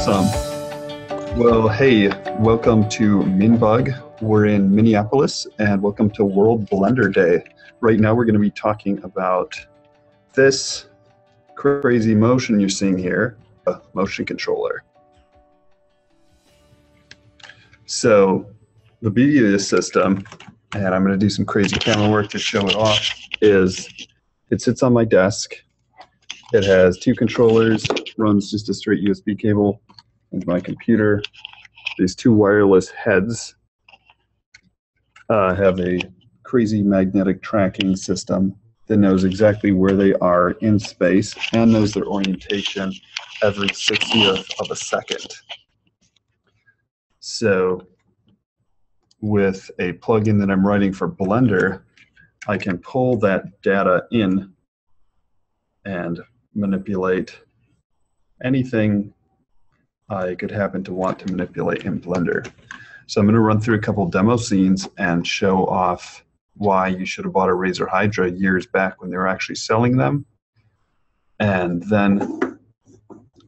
Awesome. Well, hey, welcome to Minbug. We're in Minneapolis, and welcome to World Blender Day. Right now, we're going to be talking about this crazy motion you're seeing here, a motion controller. So the beauty of this system, and I'm going to do some crazy camera work to show it off, is it sits on my desk. It has two controllers, runs just a straight USB cable into my computer. These two wireless heads have a crazy magnetic tracking system that knows exactly where they are in space and knows their orientation every 60th of a second. So with a plugin that I'm writing for Blender, I can pull that data in and manipulate anything I could happen to want to manipulate in Blender. So I'm going to run through a couple demo scenes and show off why you should have bought a Razer Hydra years back when they were actually selling them, and then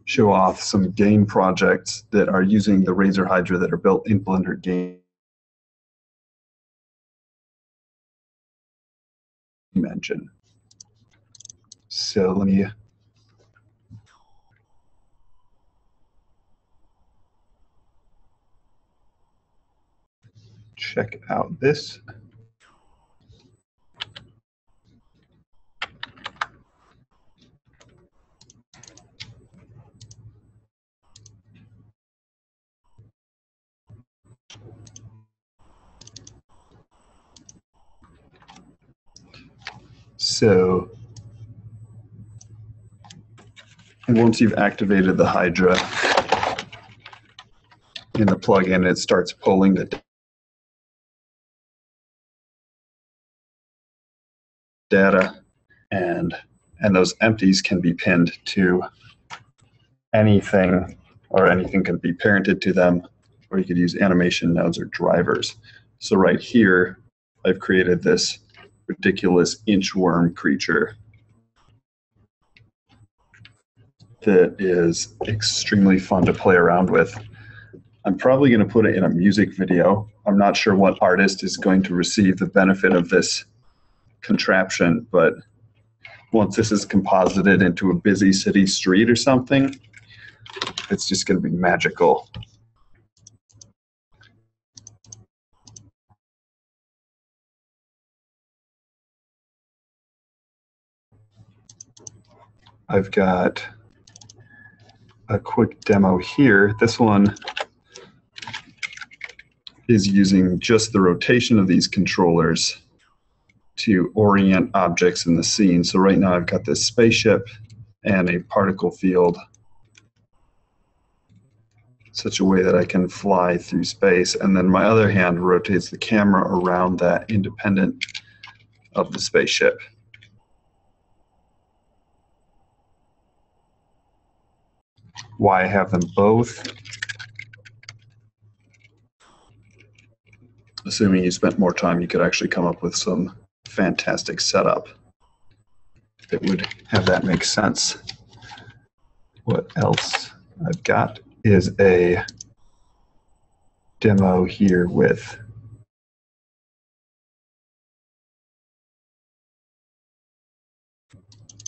show off some game projects that are using the Razer Hydra that are built in Blender game engine. So let me check out this. So once you've activated the Hydra in the plugin, it starts pulling the data, and those empties can be pinned to anything, or anything can be parented to them, or you could use animation nodes or drivers. So right here, I've created this ridiculous inchworm creature that is extremely fun to play around with. I'm probably going to put it in a music video. I'm not sure what artist is going to receive the benefit of this contraption, but once this is composited into a busy city street or something, it's just going to be magical. I've got a quick demo here. This one is using just the rotation of these controllers to orient objects in the scene. So right now I've got this spaceship and a particle field such a way that I can fly through space, and then my other hand rotates the camera around that independent of the spaceship. Why I have them both? Assuming you spent more time, you could actually come up with some fantastic setup that would have that make sense. What else I've got is a demo here with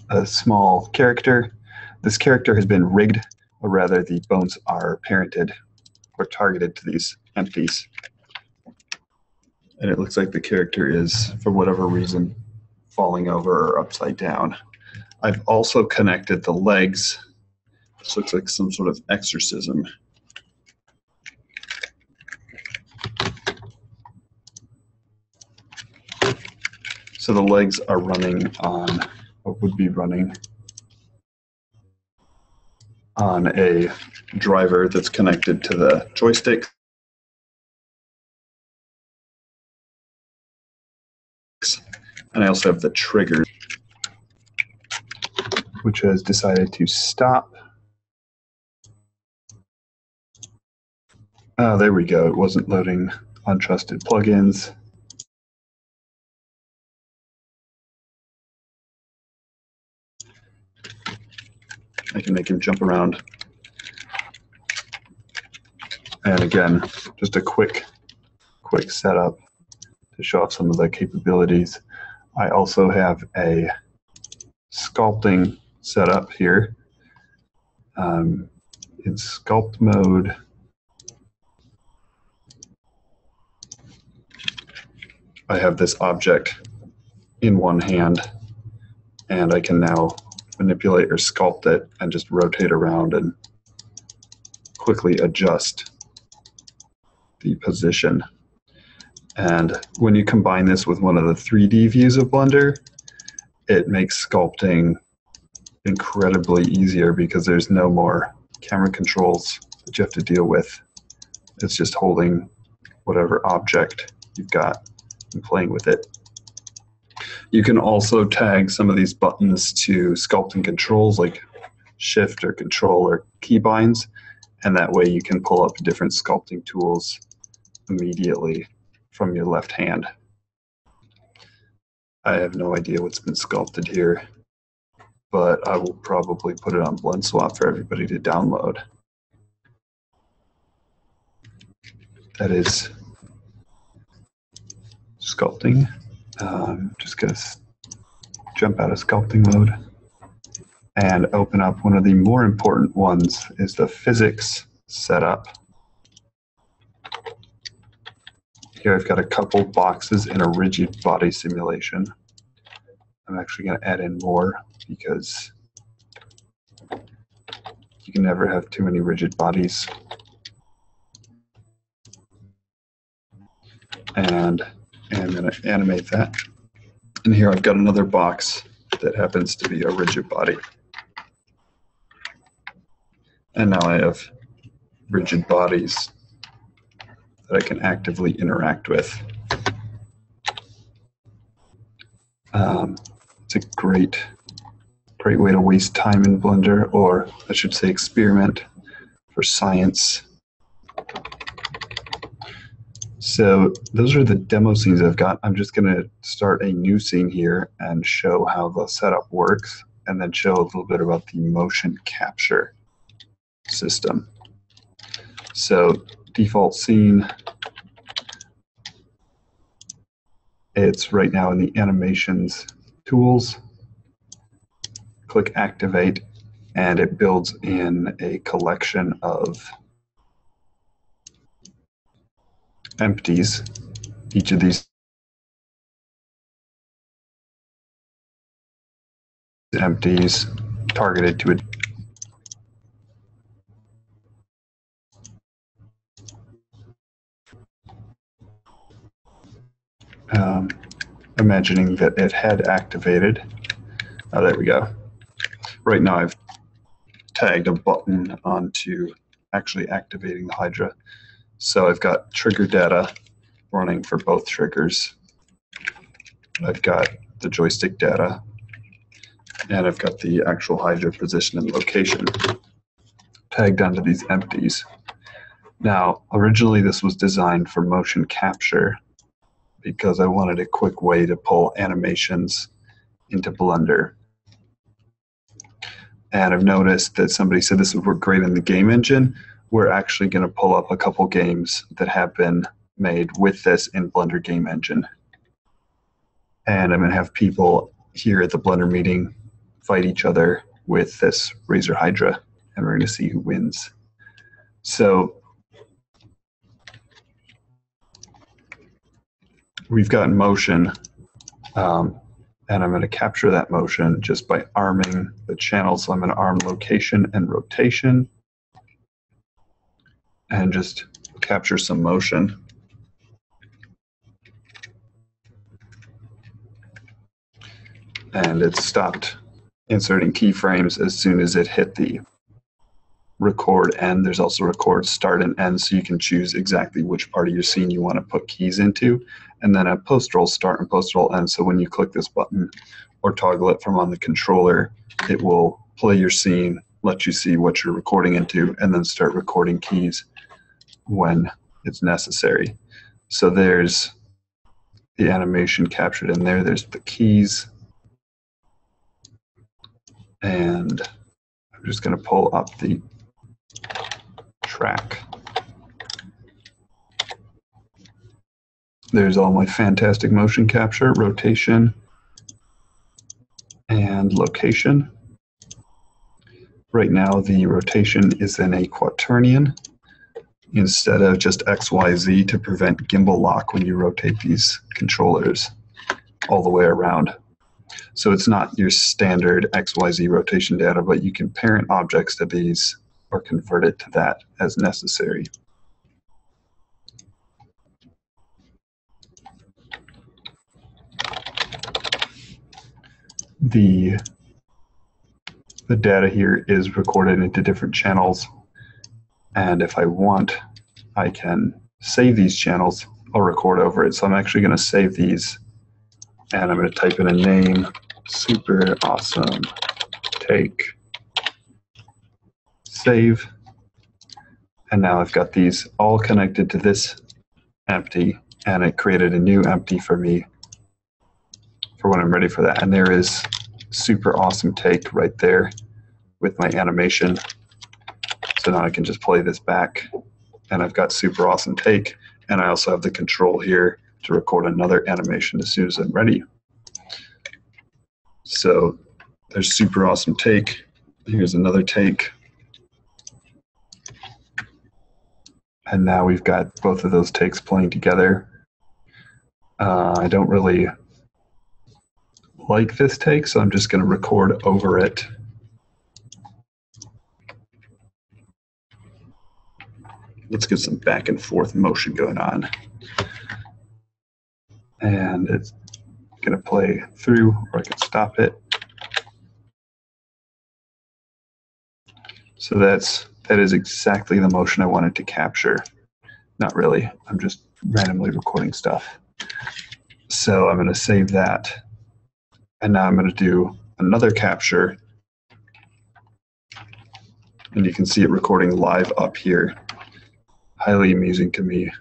a small character. This character has been rigged, or rather the bones are parented or targeted to these empties. And it looks like the character is, for whatever reason, falling over or upside down. I've also connected the legs. This looks like some sort of exorcism. So the legs are running on, or would be running on a driver that's connected to the joystick. And I also have the trigger, which has decided to stop. Oh, there we go. It wasn't loading untrusted plugins. I can make him jump around And again, just a quick setup to show off some of the capabilities. I also have a sculpting setup here. In sculpt mode, I have this object in one hand, and I can now manipulate or sculpt it and just rotate around and quickly adjust the position. And when you combine this with one of the 3D views of Blender, it makes sculpting incredibly easier because there's no more camera controls that you have to deal with. It's just holding whatever object you've got and playing with it. You can also tag some of these buttons to sculpting controls like shift or control or keybinds, and that way you can pull up different sculpting tools immediately from your left hand. I have no idea what's been sculpted here, but I will probably put it on Blend Swap for everybody to download. That is sculpting. Just going to jump out of sculpting mode and open up one of the more important ones, is the physics setup. Here I've got a couple boxes in a rigid body simulation. I'm actually going to add in more because you can never have too many rigid bodies. And I'm going to animate that. And here I've got another box that happens to be a rigid body. And now I have rigid bodies that I can actively interact with. It's a great way to waste time in Blender, or I should say experiment for science. So those are the demo scenes I've got. I'm just going to start a new scene here and show how the setup works, and then show a little bit about the motion capture system. So default scene, it's right now in the animations tools. Click activate, and it builds in a collection of empties. Each of these empties targeted to it. Imagining that it had activated. Oh, there we go. Right now I've tagged a button onto actually activating the Hydra. So I've got trigger data running for both triggers. I've got the joystick data, and I've got the actual Hydra position and location tagged onto these empties. Now, originally this was designed for motion capture because I wanted a quick way to pull animations into Blender. And I've noticed that somebody said this would work great in the game engine. We're actually going to pull up a couple games that have been made with this in Blender Game Engine. And I'm going to have people here at the Blender meeting fight each other with this Razer Hydra, and we're going to see who wins. So we've got motion, and I'm going to capture that motion just by arming the channel. So I'm going to arm location and rotation and just capture some motion. And it stopped inserting keyframes as soon as it hit the record end. There's also record start and end, so you can choose exactly which part of your scene you want to put keys into. And then a post roll start and post roll end. So when you click this button or toggle it from on the controller, it will play your scene, let you see what you're recording into, and then start recording keys when it's necessary. So there's the animation captured in there. There's the keys. And I'm just going to pull up the track. There's all my fantastic motion capture, rotation, and location. Right now, the rotation is in a quaternion instead of just XYZ to prevent gimbal lock when you rotate these controllers all the way around. So it's not your standard XYZ rotation data, but you can parent objects to these or convert it to that as necessary. The data here is recorded into different channels, and if I want, I can save these channels. I'll record over it. So I'm actually going to save these, and I'm going to type in a name, super awesome take, save, and now I've got these all connected to this empty, and it created a new empty for me for when I'm ready for that. And there is super awesome take right there with my animation. So now I can just play this back, and I've got super awesome take, and I also have the control here to record another animation as soon as I'm ready. So there's super awesome take. Here's another take. And now we've got both of those takes playing together. I don't really like this take, so I'm just going to record over it. Let's get some back and forth motion going on. And it's going to play through, or I can stop it. So that is exactly the motion I wanted to capture. Not really, I'm just randomly recording stuff. So I'm going to save that. And now I'm going to do another capture. And you can see it recording live up here. Highly amusing to me.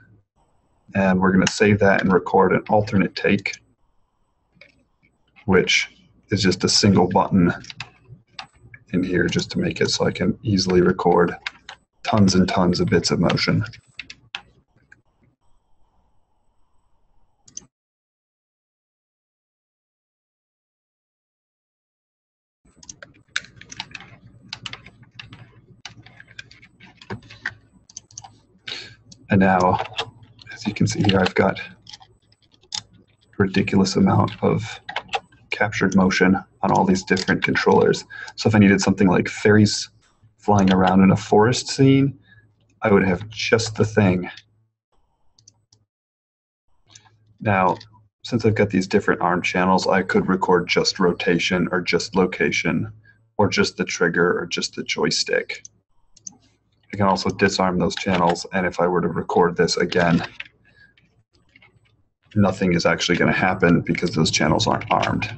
And we're going to save that and record an alternate take, which is just a single button in here just to make it so I can easily record tons and tons of bits of motion. And now, as you can see here, I've got a ridiculous amount of captured motion on all these different controllers. So if I needed something like fairies flying around in a forest scene, I would have just the thing. Now, since I've got these different arm channels, I could record just rotation or just location or just the trigger or just the joystick. I can also disarm those channels, and if I were to record this again, nothing is actually going to happen because those channels aren't armed.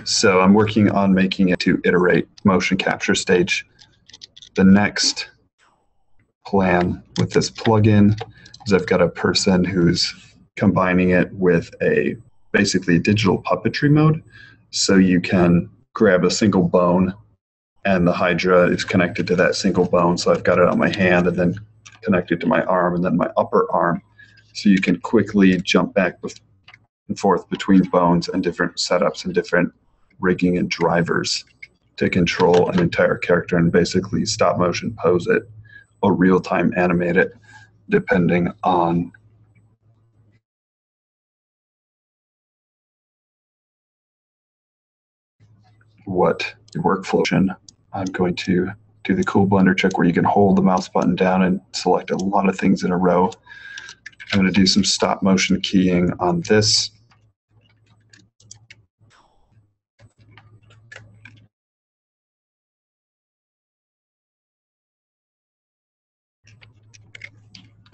So I'm working on making it to iterate motion capture stage. The next plan with this plugin is I've got a person who's combining it with a basically digital puppetry mode. So you can grab a single bone and the Hydra is connected to that single bone. So I've got it on my hand and then connected to my arm and then my upper arm. So you can quickly jump back and forth between bones and different setups and different rigging and drivers to control an entire character and basically stop motion pose it or real time animate it, depending on what your workflow is. I'm going to do the cool blender trick where you can hold the mouse button down and select a lot of things in a row. I'm going to do some stop motion keying on this.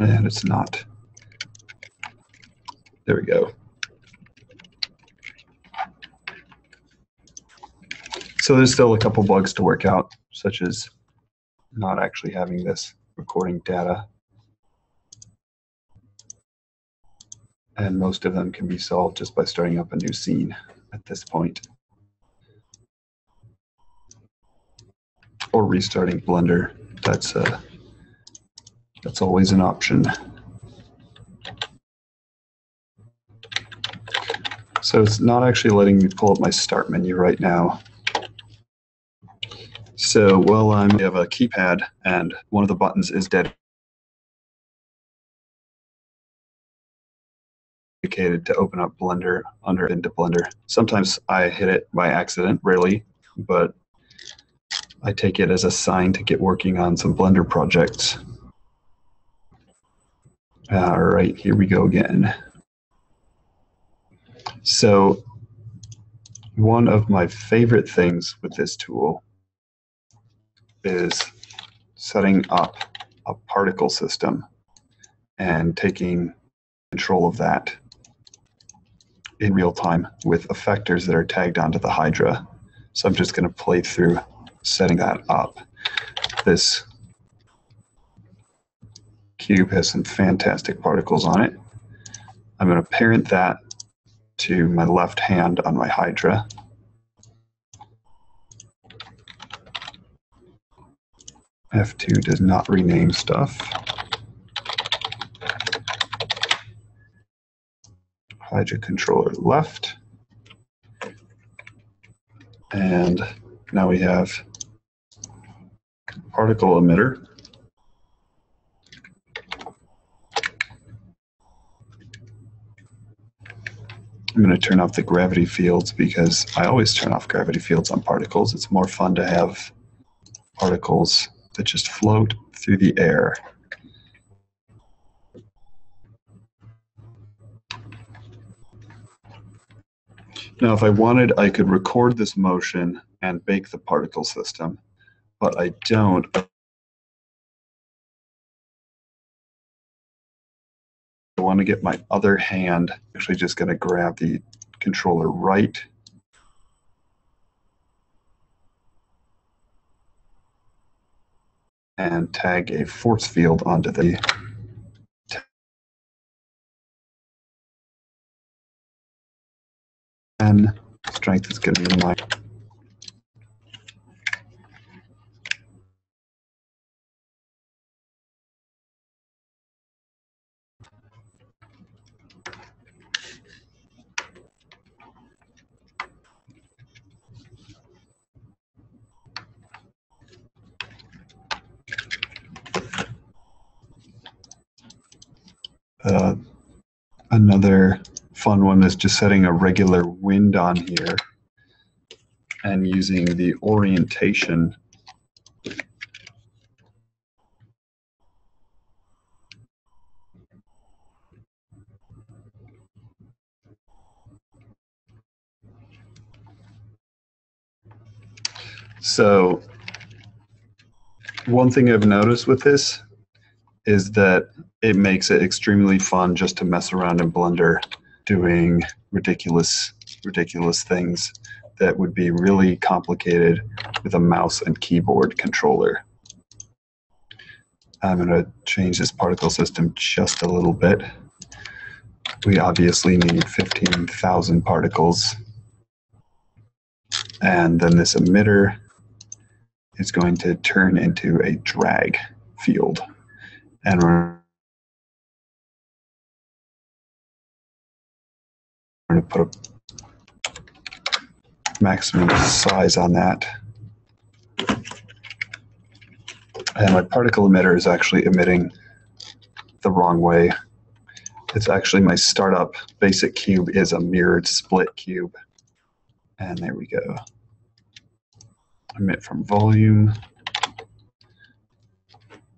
And it's not. There we go. So there's still a couple bugs to work out, such as not actually having this recording data. And most of them can be solved just by starting up a new scene. at this point. Or restarting Blender. That's always an option. So it's not actually letting me pull up my start menu right now. So we have a keypad and one of the buttons is dedicated to open up Blender into Blender. Sometimes I hit it by accident, rarely, but I take it as a sign to get working on some Blender projects. All right, here we go again. So one of my favorite things with this tool is setting up a particle system and taking control of that in real time with effectors that are tagged onto the Hydra. So I'm just going to play through setting that up. This cube has some fantastic particles on it. I'm going to parent that to my left hand on my Hydra. F2 does not rename stuff. Hydra controller left. And now we have particle emitter. I'm going to turn off the gravity fields because I always turn off gravity fields on particles. It's more fun to have particles that just float through the air. Now, if I wanted, I could record this motion and bake the particle system, but I don't. I want to get my other hand, actually just going to grab the controller right. And tag a force field onto the and strength is going to be my another fun one is just setting a regular wind on here and using the orientation So one thing I've noticed with this is that it makes it extremely fun just to mess around in Blender doing ridiculous things that would be really complicated with a mouse and keyboard controller. I'm going to change this particle system just a little bit. We obviously need 15,000 particles. And then this emitter is going to turn into a drag field. And we're going to put a maximum size on that. And my particle emitter is actually emitting the wrong way. It's actually my startup basic cube is a mirrored split cube. And there we go. Emit from volume.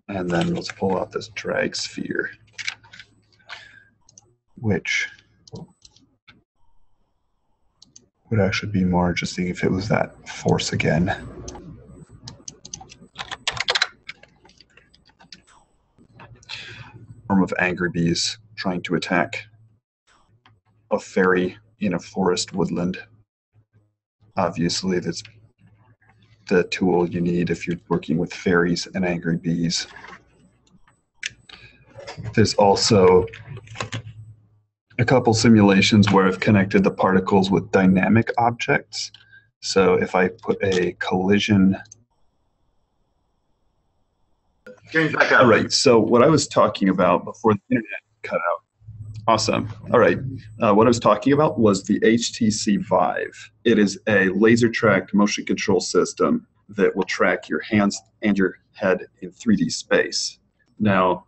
And then let's pull out this drag sphere, which would actually be more interesting if it was that force again. Form of angry bees trying to attack a fairy in a forest woodland. Obviously, that's the tool you need if you're working with fairies and angry bees. There's also a couple simulations where I've connected the particles with dynamic objects. So if I put a collision. Change back up. All right, so what I was talking about before the internet cut out. Awesome. All right. What I was talking about was the HTC Vive. It is a laser tracked motion control system that will track your hands and your head in 3D space. Now,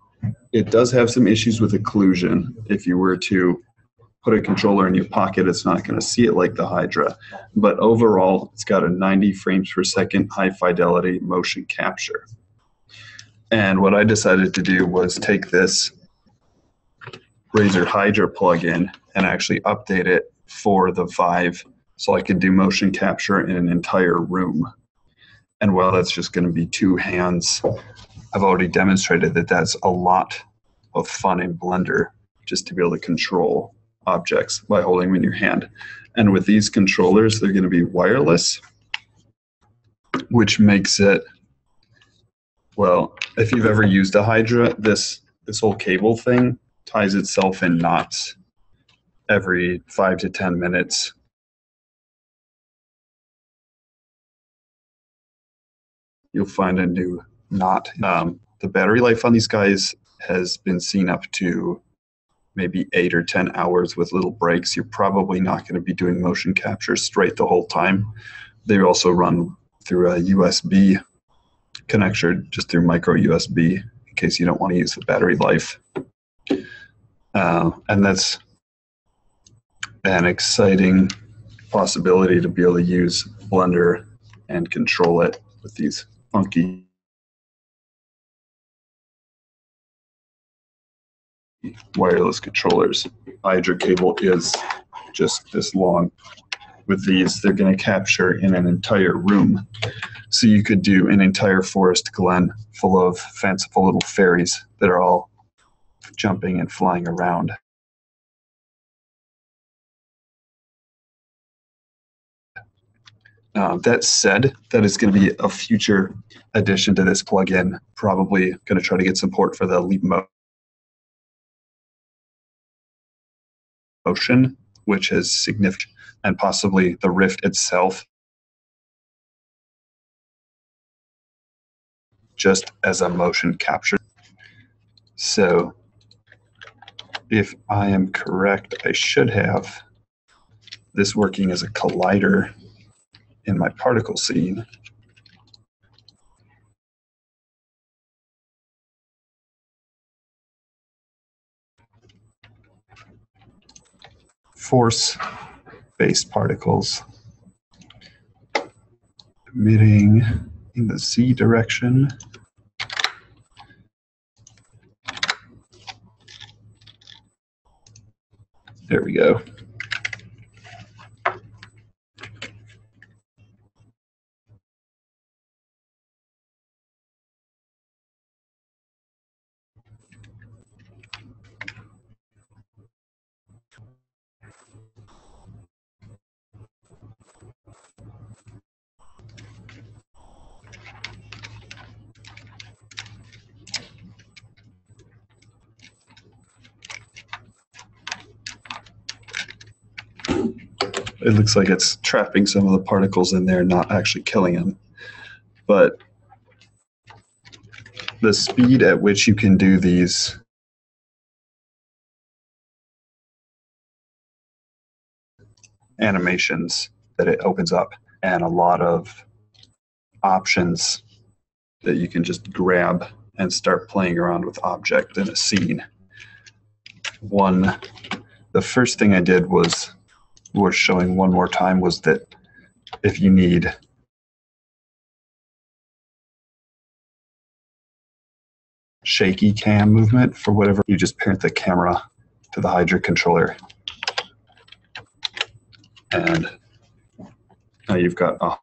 it does have some issues with occlusion. If you were to put a controller in your pocket, it's not going to see it like the Hydra. But overall, it's got a 90 frames per second high fidelity motion capture. And what I decided to do was take this Razer Hydra plugin and actually update it for the Vive so I could do motion capture in an entire room. And while that's just going to be two hands, I've already demonstrated that that's a lot of fun in Blender, just to be able to control objects by holding them in your hand. And with these controllers, they're going to be wireless, which makes it, well, if you've ever used a Hydra, this whole cable thing ties itself in knots every 5 to 10 minutes. You'll find a new knot. The battery life on these guys has been seen up to maybe 8 or 10 hours with little breaks. You're probably not going to be doing motion capture straight the whole time. They also run through a USB connector, just through micro USB, in case you don't want to use the battery life. And that's an exciting possibility to be able to use Blender and control it with these funky wireless controllers. Hydra cable is just this long. With these, they're going to capture in an entire room. So you could do an entire forest glen full of fanciful little fairies that are all jumping and flying around. That said, that is going to be a future addition to this plugin. Probably going to try to get support for the Leap Motion, which is significant, and possibly the Rift itself, just as a motion capture. So if I am correct, I should have this working as a collider in my particle scene. Force-based particles emitting in the Z direction. There we go. It looks like it's trapping some of the particles in there, not actually killing them. But the speed at which you can do these animations that it opens up, and a lot of options that you can just grab and start playing around with object in a scene. The first thing I did was worth showing one more time was that if you need shaky cam movement for whatever, you just parent the camera to the Hydra controller. And now you've got a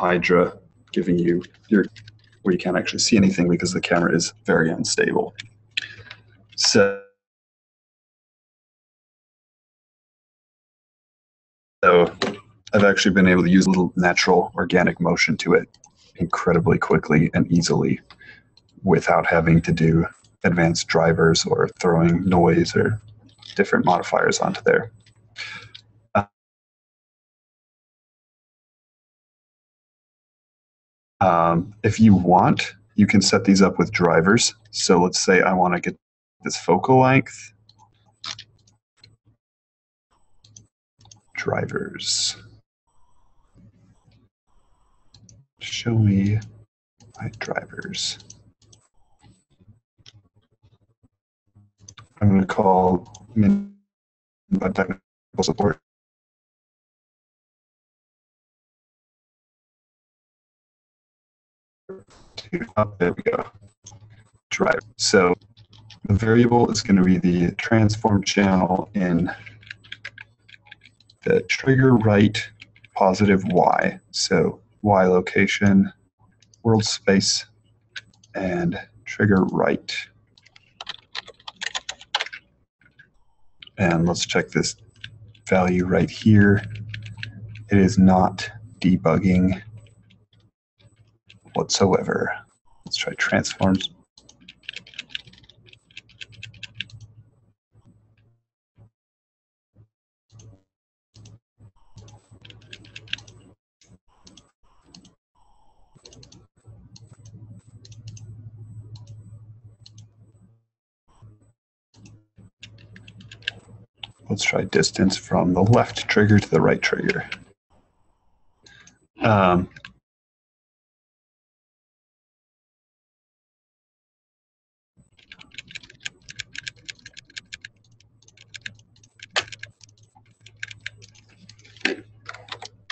Hydra giving you where you can't actually see anything because the camera is very unstable. So I've actually been able to use a little natural organic motion to it incredibly quickly and easily. without having to do advanced drivers or throwing noise or different modifiers onto there. If you want, you can set these up with drivers. So let's say I want to get this focal length. Drivers. Show me my drivers. I'm going to call technical support. There we go. Drive. So the variable is going to be the transform channel in the trigger right positive Y. So Y location, world space, and trigger right. And let's check this value right here. It is not debugging whatsoever. Let's try transforms. Let's try distance from the left trigger to the right trigger.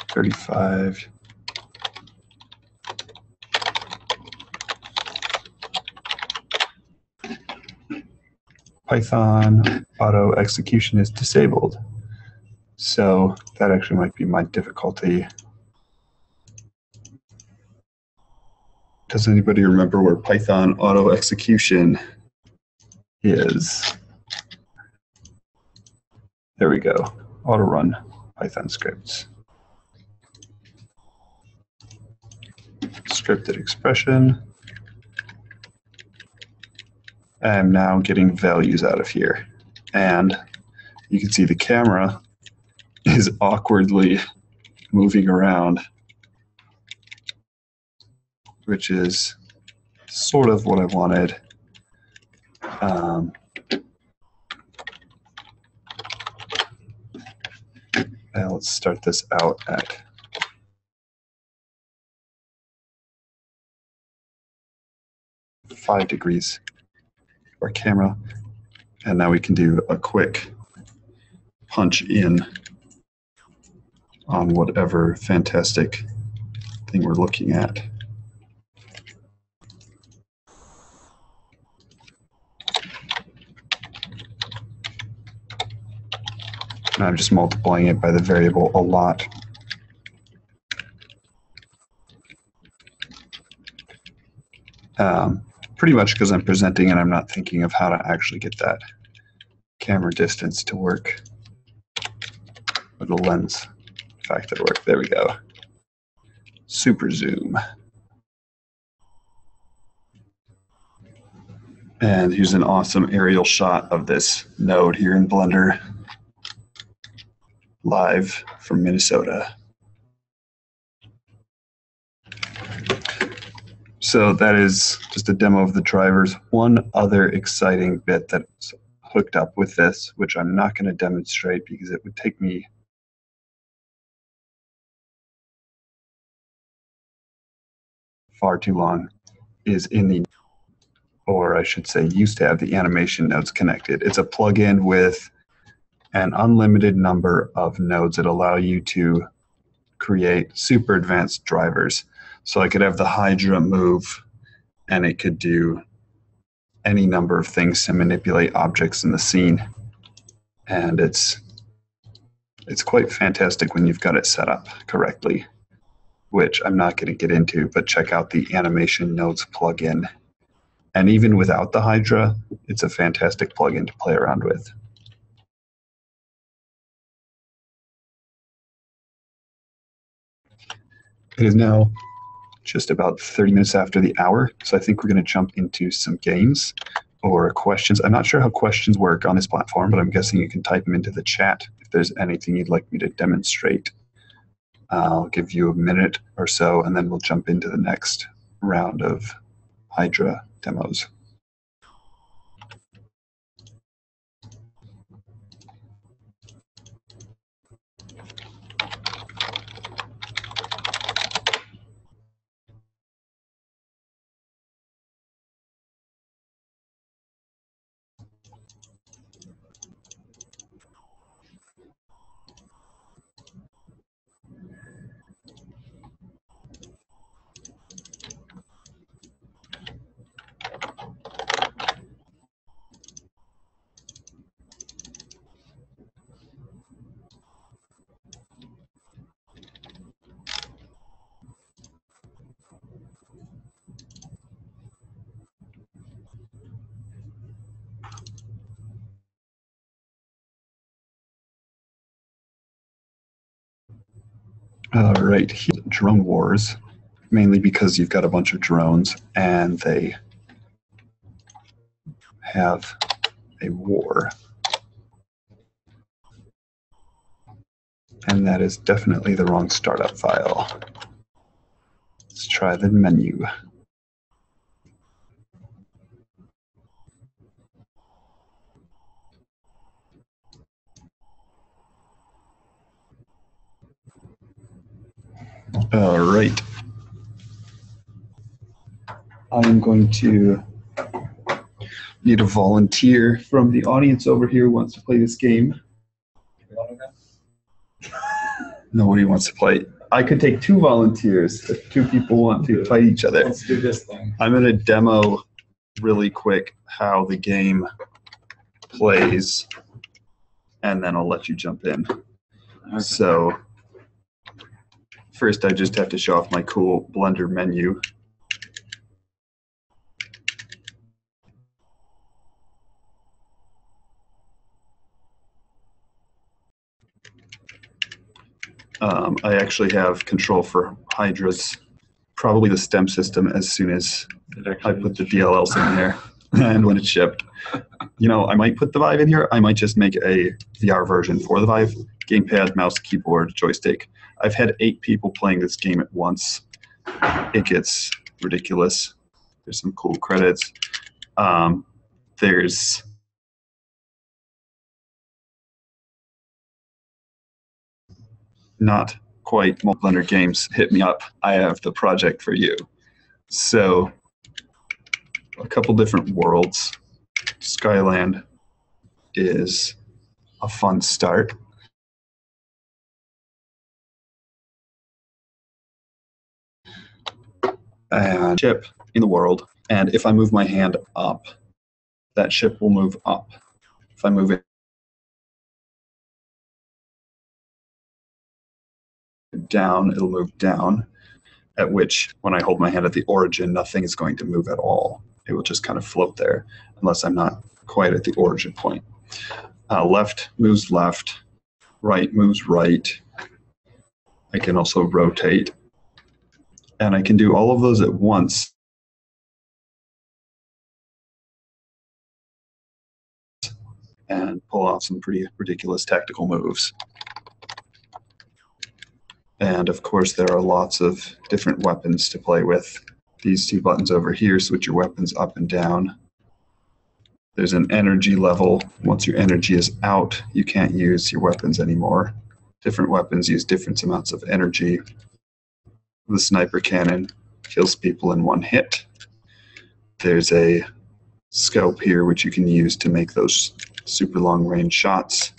$35. Python auto execution is disabled. So that actually might be my difficulty. Does anybody remember where Python auto execution is? There we go. Auto run Python scripts. Scripted expression. I'm now getting values out of here. And you can see the camera is awkwardly moving around, which is sort of what I wanted. And let's start this out at 5 degrees for our camera. And now we can do a quick punch in on whatever fantastic thing we're looking at. And I'm just multiplying it by the variable a lot. Pretty much because I'm presenting and I'm not thinking of how to actually get that camera distance to work. Or the lens factor to work. There we go. Super zoom. And here's an awesome aerial shot of this node here in Blender, live from Minnesota. So that is just a demo of the drivers. One other exciting bit that's hooked up with this, which I'm not going to demonstrate because it would take me far too long, is in the, or I should say used to have the animation nodes connected. It's a plugin with an unlimited number of nodes that allow you to create super advanced drivers. So I could have the Hydra move, and it could do any number of things to manipulate objects in the scene. And it's quite fantastic when you've got it set up correctly, which I'm not going to get into, but check out the animation nodes plugin. And even without the Hydra, it's a fantastic plugin to play around with. It is now just about 30 minutes after the hour. So I think we're going to jump into some games or questions. I'm not sure how questions work on this platform, but I'm guessing you can type them into the chat if there's anything you'd like me to demonstrate. I'll give you a minute or so, and then we'll jump into the next round of Hydra demos. All right, drone wars, mainly because you've got a bunch of drones and they have a war. And that is definitely the wrong startup file. Let's try the menu. All right. I am going to need a volunteer from the audience over here who wants to play this game. Nobody wants to play. I could take 2 volunteers if 2 people want to fight each other. Let's do this thing. I'm going to demo really quick how the game plays, and then I'll let you jump in. Okay. So first I just have to show off my cool Blender menu. I actually have control for Hydra's, probably the stem system, as soon as I put the DLLs in there and when it's shipped. You know, I might put the Vive in here. I might just make a VR version for the Vive. Gamepad, mouse, keyboard, joystick. I've had 8 people playing this game at once. It gets ridiculous. There's some cool credits. There's not quite Blender games. Hit me up. I have the project for you. So a couple different worlds. Skyland is a fun start. And ship in the world. And if I move my hand up, that ship will move up. If I move it down, it'll move down, at which when I hold my hand at the origin, nothing is going to move at all. It will just kind of float there unless I'm not quite at the origin point. Left moves left, right moves right. I can also rotate. And I can do all of those at once. And pull off some pretty ridiculous tactical moves. And of course, there are lots of different weapons to play with. These 2 buttons over here switch your weapons up and down. There's an energy level. Once your energy is out, you can't use your weapons anymore. Different weapons use different amounts of energy. The sniper cannon kills people in 1 hit. There's a scope here which you can use to make those super long range shots.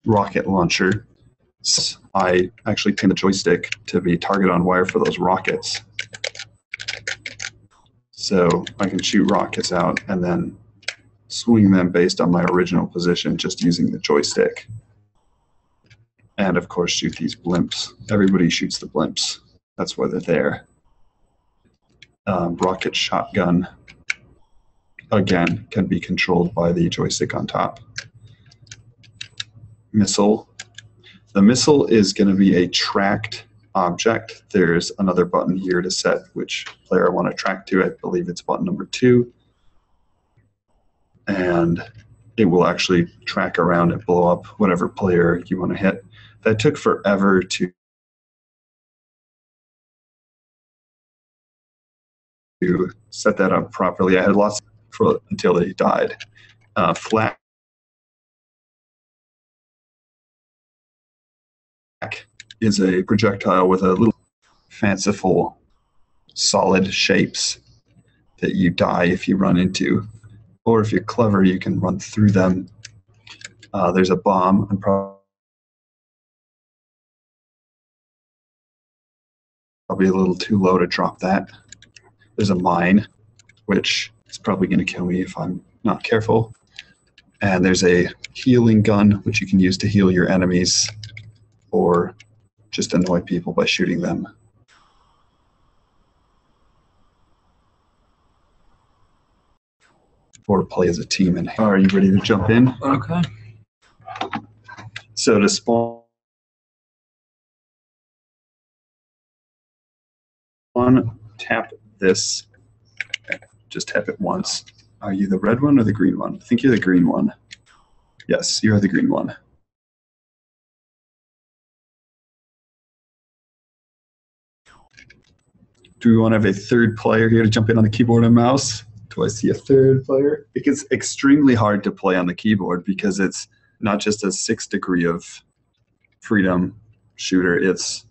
Rocket launcher. I actually pin the joystick to be target on wire for those rockets. So I can shoot rockets out and then swing them based on my original position just using the joystick. And of course shoot these blimps. Everybody shoots the blimps. That's why they're there. Rocket shotgun, again, can be controlled by the joystick on top. missile. The missile is going to be a tracked object. There's another button here to set which player I want to track to. I believe it's button number 2. And it will actually track around and blow up whatever player you want to hit. That took forever to set that up properly. I had lots until they died. Flak is a projectile with a little fanciful solid shapes that you die if you run into. Or if you're clever, you can run through them. There's a bomb. I'm probably a little too low to drop that. There's a mine, which is probably going to kill me if I'm not careful. And there's a healing gun, which you can use to heal your enemies or just annoy people by shooting them. Or play as a team. And are you ready to jump in? Okay. So to spawn, tap this. Just tap it once. Are you the red one or the green one? I think you're the green one. Yes, you're the green one. Do we want to have a third player here to jump in on the keyboard and mouse? Do I see a third player? It gets extremely hard to play on the keyboard because it's not just a 6th degree of freedom shooter, it's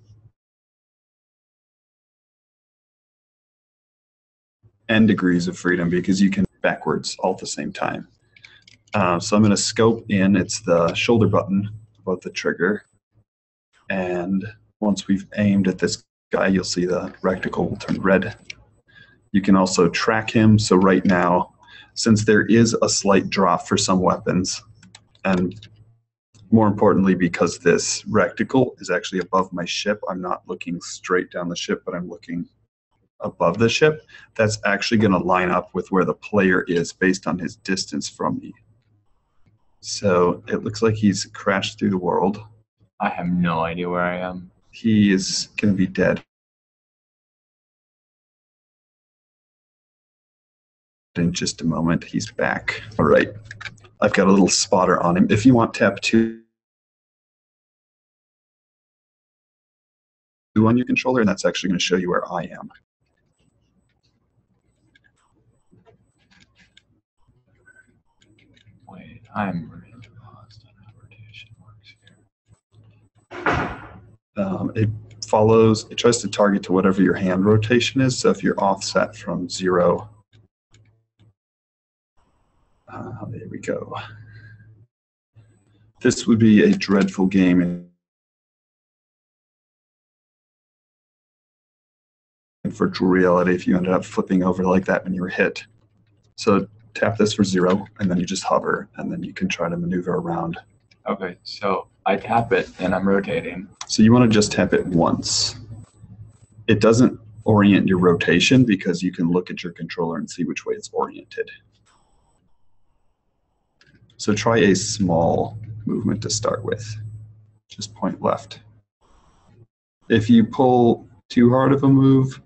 n degrees of freedom because you can backwards all at the same time. So I'm going to scope in. It's the shoulder button above the trigger. And once we've aimed at this guy, you'll see the reticle will turn red. You can also track him. So right now, since there is a slight drop for some weapons, and more importantly, because this reticle is actually above my ship, I'm not looking straight down the ship, but I'm looking above the ship. That's actually going to line up with where the player is based on his distance from me. So it looks like he's crashed through the world. I have no idea where I am. He is going to be dead in just a moment. He's back. All right. I've got a little spotter on him. If you want, tap 2 on your controller, and that's actually going to show you where I am. Wait, I'm really lost on how rotation works here. It tries to target to whatever your hand rotation is. So if you're offset from 0, there we go. This would be a dreadful game in virtual reality if you ended up flipping over like that when you were hit. So tap this for 0, and then you just hover, and then you can try to maneuver around. Okay, so I tap it, and I'm rotating. So you want to just tap it once. It doesn't orient your rotation because you can look at your controller and see which way it's oriented. So try a small movement to start with. Just point left. If you pull too hard of a move,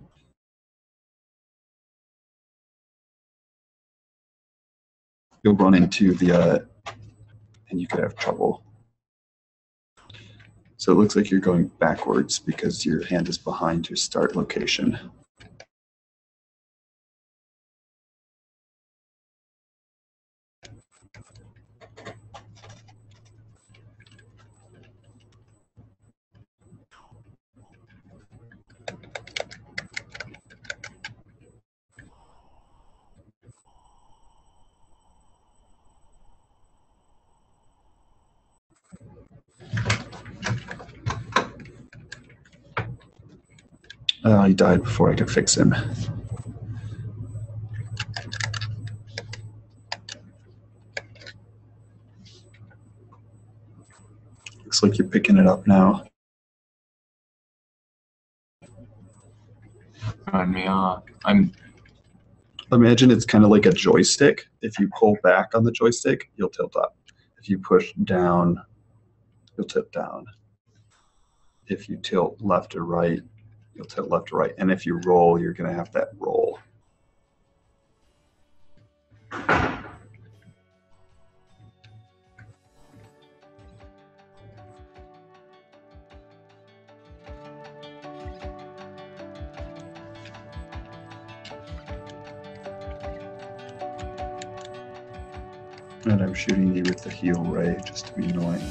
you'll run into the, and you could have trouble. So it looks like you're going backwards because your hand is behind your start location. He died before I could fix him. Looks like you're picking it up now. Run me off. Imagine it's kind of like a joystick. If you pull back on the joystick, you'll tilt up. If you push down you'll tip down. If you tilt left or right, you'll tilt left or right. And if you roll, you're going to have that roll. And I'm shooting you with the heal ray just to be annoying.